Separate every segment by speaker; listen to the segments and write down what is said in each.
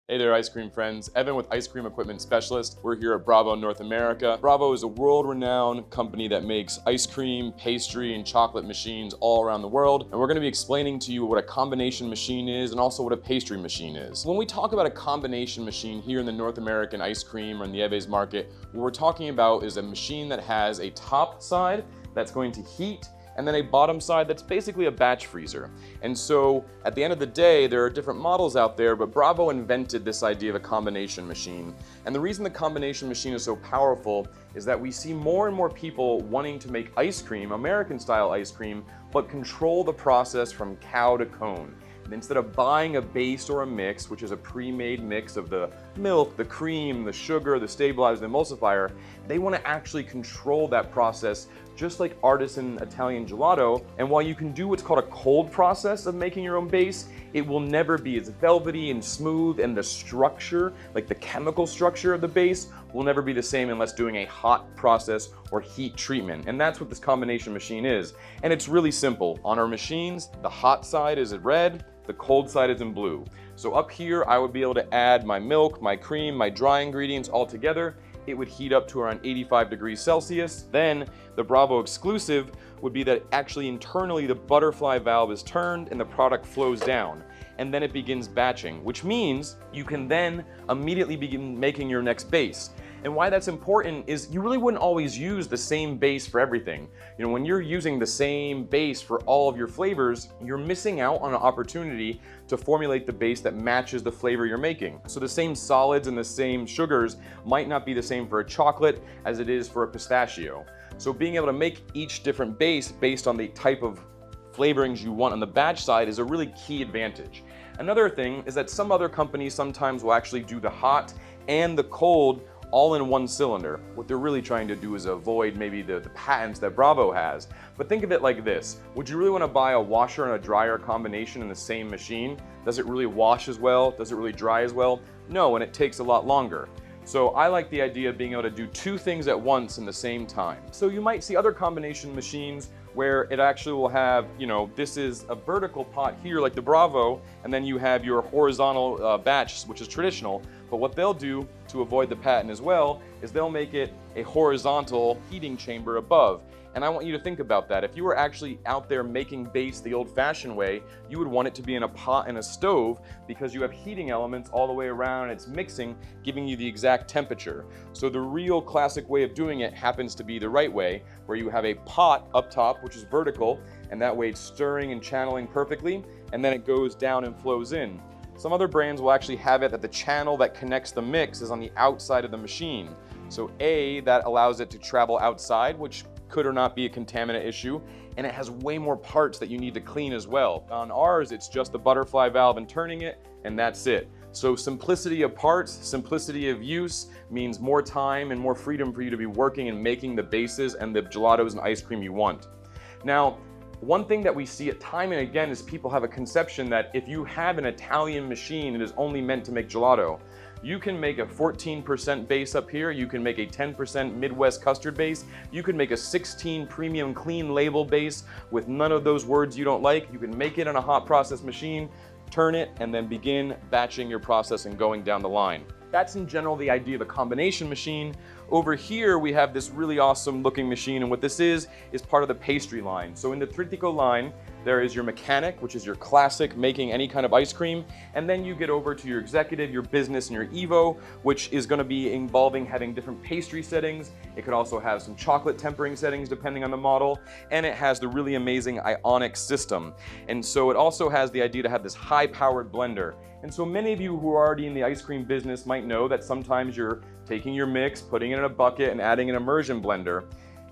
Speaker 1: Hey there, ice cream friends. Evan with Ice Cream Equipment Specialist. We're here at Bravo, North America. Bravo is a world-renowned company that makes ice cream, pastry, and chocolate machines all around the world. And we're going to be explaining to you what a combination machine is and also what a pastry machine is. When we talk about a combination machine here in the North American ice cream or in the Eve's market, what we're talking about is a machine that has a top side that's going to heat and then a bottom side that's basically a batch freezer. And so at the end of the day, there are different models out there, but Bravo invented this idea of a combination machine. And the reason the combination machine is so powerful is that we see more and more people wanting to make ice cream, American style ice cream, but control the process from cow to cone. And instead of buying a base or a mix, which is a pre-made mix of the milk, the cream, the sugar, the stabilizer, the emulsifier, they want to actually control that process just like artisan Italian gelato. And while you can do what's called a cold process of making your own base, it will never be as velvety and smooth, and the structure, like the chemical structure of the base, will never be the same unless doing a hot process or heat treatment. And that's what this combination machine is. And it's really simple. On our machines, the hot side is in red, the cold side is in blue. So up here, I would be able to add my milk, my cream, my dry ingredients all together. It would heat up to around 85 degrees Celsius. Then the Bravo exclusive would be that actually internally the butterfly valve is turned and the product flows down. And then it begins batching, which means you can then immediately begin making your next base. And why that's important is you really wouldn't always use the same base for everything. You know, when you're using the same base for all of your flavors, you're missing out on an opportunity to formulate the base that matches the flavor you're making. So the same solids and the same sugars might not be the same for a chocolate as it is for a pistachio. So being able to make each different base based on the type of flavorings you want on the batch side is a really key advantage. Another thing is that some other companies sometimes will actually do the hot and the cold all in one cylinder. What they're really trying to do is avoid maybe the patents that Bravo has. But think of it like this. Would you really want to buy a washer and a dryer combination in the same machine? Does it really wash as well? Does it really dry as well? No, and it takes a lot longer. So I like the idea of being able to do two things at once in the same time. So you might see other combination machines where it actually will have, you know, this is a vertical pot here like the Bravo, and then you have your horizontal batch, which is traditional. But what they'll do to avoid the patent as well is they'll make it a horizontal heating chamber above. And I want you to think about that. If you were actually out there making base the old-fashioned way, you would want it to be in a pot and a stove because you have heating elements all the way around and it's mixing, giving you the exact temperature. So the real classic way of doing it happens to be the right way, where you have a pot up top, which is vertical, and that way it's stirring and channeling perfectly, and then it goes down and flows in. Some other brands will actually have it that the channel that connects the mix is on the outside of the machine. So that allows it to travel outside, which could or not be a contaminant issue, and it has way more parts that you need to clean as well. On ours, it's just the butterfly valve and turning it, and that's it. So simplicity of parts, simplicity of use means more time and more freedom for you to be working and making the bases and the gelatos and ice cream you want. Now, one thing that we see time and again is people have a conception that if you have an Italian machine, it is only meant to make gelato. You can make a 14% base up here, you can make a 10% Midwest custard base, you can make a 16 premium clean label base with none of those words you don't like. You can make it on a hot process machine, turn it, and then begin batching your process and going down the line. That's in general the idea of a combination machine. Over here we have this really awesome looking machine, and what this is part of the pastry line. So in the Trittico line, there is your mechanic, which is your classic making any kind of ice cream, and then you get over to your executive, your business, and your Evo, which is going to be involving having different pastry settings. It could also have some chocolate tempering settings depending on the model, and it has the really amazing ionic system. And so it also has the idea to have this high-powered blender. And so many of you who are already in the ice cream business might know that sometimes you're taking your mix, putting it in a bucket, and adding an immersion blender.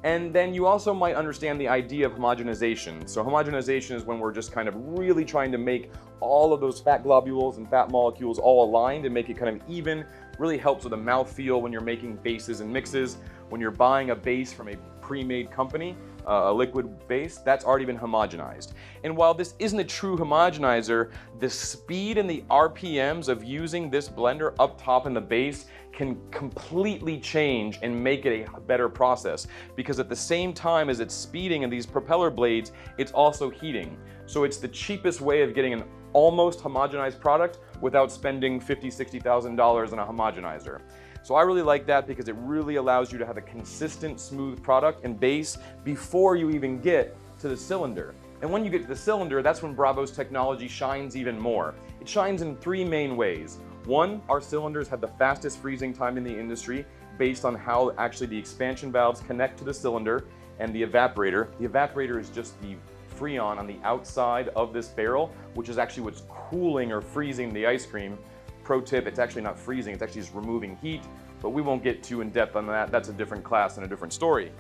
Speaker 1: And then you also might understand the idea of homogenization. So homogenization is when we're just kind of really trying to make all of those fat globules and fat molecules all aligned and make it kind of even. Really helps with the mouthfeel when you're making bases and mixes. When you're buying a base from a pre-made company, a liquid base, that's already been homogenized. And while this isn't a true homogenizer, the speed and the RPMs of using this blender up top in the base can completely change and make it a better process, because at the same time as it's speeding in these propeller blades, it's also heating. So it's the cheapest way of getting an almost homogenized product without spending $50,000, $60,000 on a homogenizer. So I really like that because it really allows you to have a consistent, smooth product and base before you even get to the cylinder. And when you get to the cylinder, that's when Bravo's technology shines even more. It shines in three main ways. One, our cylinders have the fastest freezing time in the industry based on how actually the expansion valves connect to the cylinder and the evaporator. The evaporator is just the freon on the outside of this barrel, which is actually what's cooling or freezing the ice cream. Pro tip, it's actually not freezing, it's actually just removing heat, but we won't get too in depth on that. That's a different class and a different story.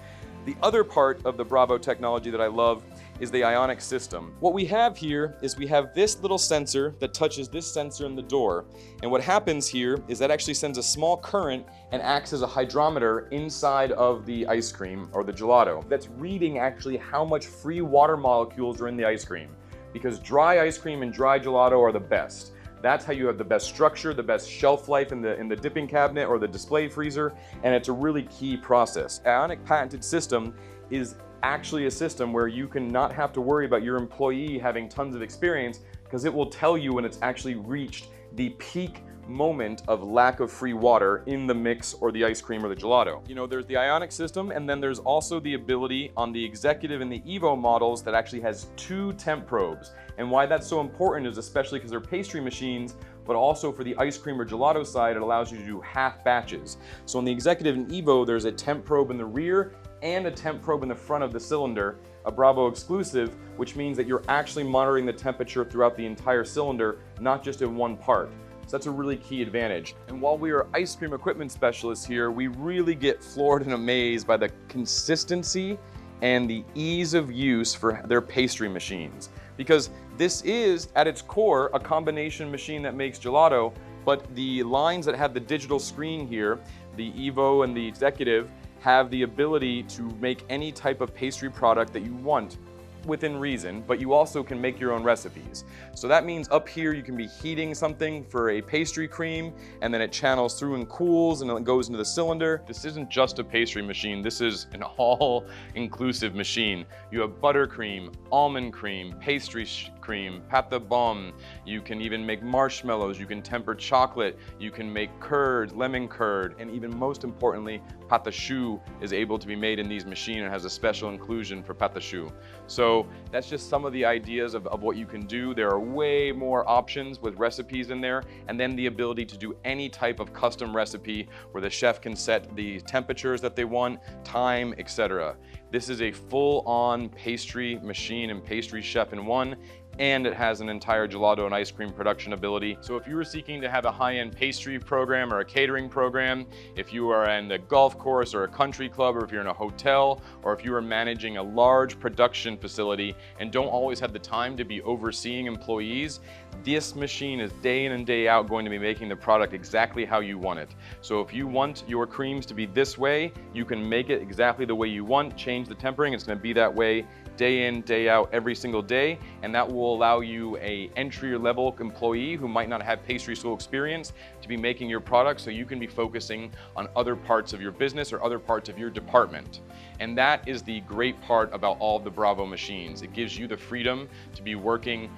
Speaker 1: The other part of the Bravo technology that I love is the ionic system. What we have here is we have this little sensor that touches this sensor in the door. And what happens here is that actually sends a small current and acts as a hydrometer inside of the ice cream or the gelato. That's reading actually how much free water molecules are in the ice cream. Because dry ice cream and dry gelato are the best. That's how you have the best structure, the best shelf life in the dipping cabinet or the display freezer, and it's a really key process. Ionic patented system is actually a system where you can not have to worry about your employee having tons of experience because it will tell you when it's actually reached the peak moment of lack of free water in the mix or the ice cream or the gelato. You know, there's the ionic system, and then there's also the ability on the Executive and the Evo models that actually has 2 temp probes. And why that's so important is especially because they're pastry machines, but also for the ice cream or gelato side, it allows you to do half batches. So in the Executive and Evo, there's a temp probe in the rear and a temp probe in the front of the cylinder, a Bravo exclusive, which means that you're actually monitoring the temperature throughout the entire cylinder, not just in one part. So that's a really key advantage. And while we are ice cream equipment specialists here, we really get floored and amazed by the consistency and the ease of use for their pastry machines. Because this is, at its core, a combination machine that makes gelato, but the lines that have the digital screen here, the Evo and the Executive, have the ability to make any type of pastry product that you want within reason, but you also can make your own recipes. So that means up here you can be heating something for a pastry cream, and then it channels through and cools and it goes into the cylinder. This isn't just a pastry machine, this is an all-inclusive machine. You have buttercream, almond cream, pastry cream, pâte de bombe, you can even make marshmallows, you can temper chocolate, you can make curds, lemon curd, and even most importantly, pâte de choux is able to be made in these machines and has a special inclusion for pâte de choux. So that's just some of the ideas of what you can do. There are way more options with recipes in there, and then the ability to do any type of custom recipe where the chef can set the temperatures that they want, time, etc. This is a full-on pastry machine and pastry chef in one, and it has an entire gelato and ice cream production ability. So if you were seeking to have a high-end pastry program or a catering program, if you are in a golf course or a country club, or if you're in a hotel, or if you are managing a large production facility and don't always have the time to be overseeing employees, this machine is day in and day out going to be making the product exactly how you want it. So if you want your creams to be this way, you can make it exactly the way you want, change the tempering, it's going to be that way day in, day out, every single day, and that will allow you a entry-level employee who might not have pastry school experience to be making your product, so you can be focusing on other parts of your business or other parts of your department. And that is the great part about all of the Bravo machines. It gives you the freedom to be working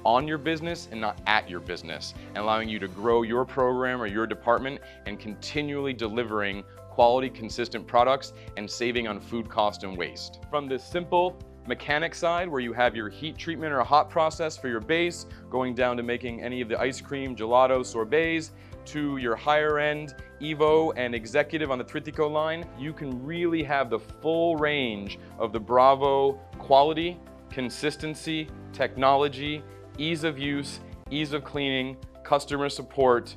Speaker 1: on your business and not at your business, and allowing you to grow your program or your department and continually delivering quality, consistent products and saving on food cost and waste. From the simple mechanic side, where you have your heat treatment or a hot process for your base, going down to making any of the ice cream, gelato, sorbets, to your higher end Evo and Executive on the Trittico line, you can really have the full range of the Bravo quality, consistency, technology, ease of use, ease of cleaning, customer support,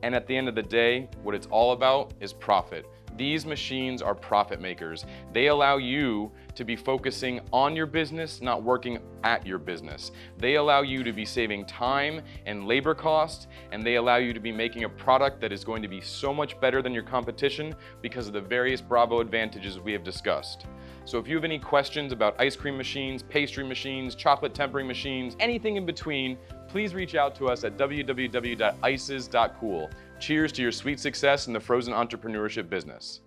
Speaker 1: and at the end of the day, what it's all about is profit. These machines are profit makers. They allow you to be focusing on your business, not working at your business. They allow you to be saving time and labor costs, and they allow you to be making a product that is going to be so much better than your competition because of the various Bravo advantages we have discussed. So if you have any questions about ice cream machines, pastry machines, chocolate tempering machines, anything in between, please reach out to us at www.ices.cool. Cheers to your sweet success in the frozen entrepreneurship business.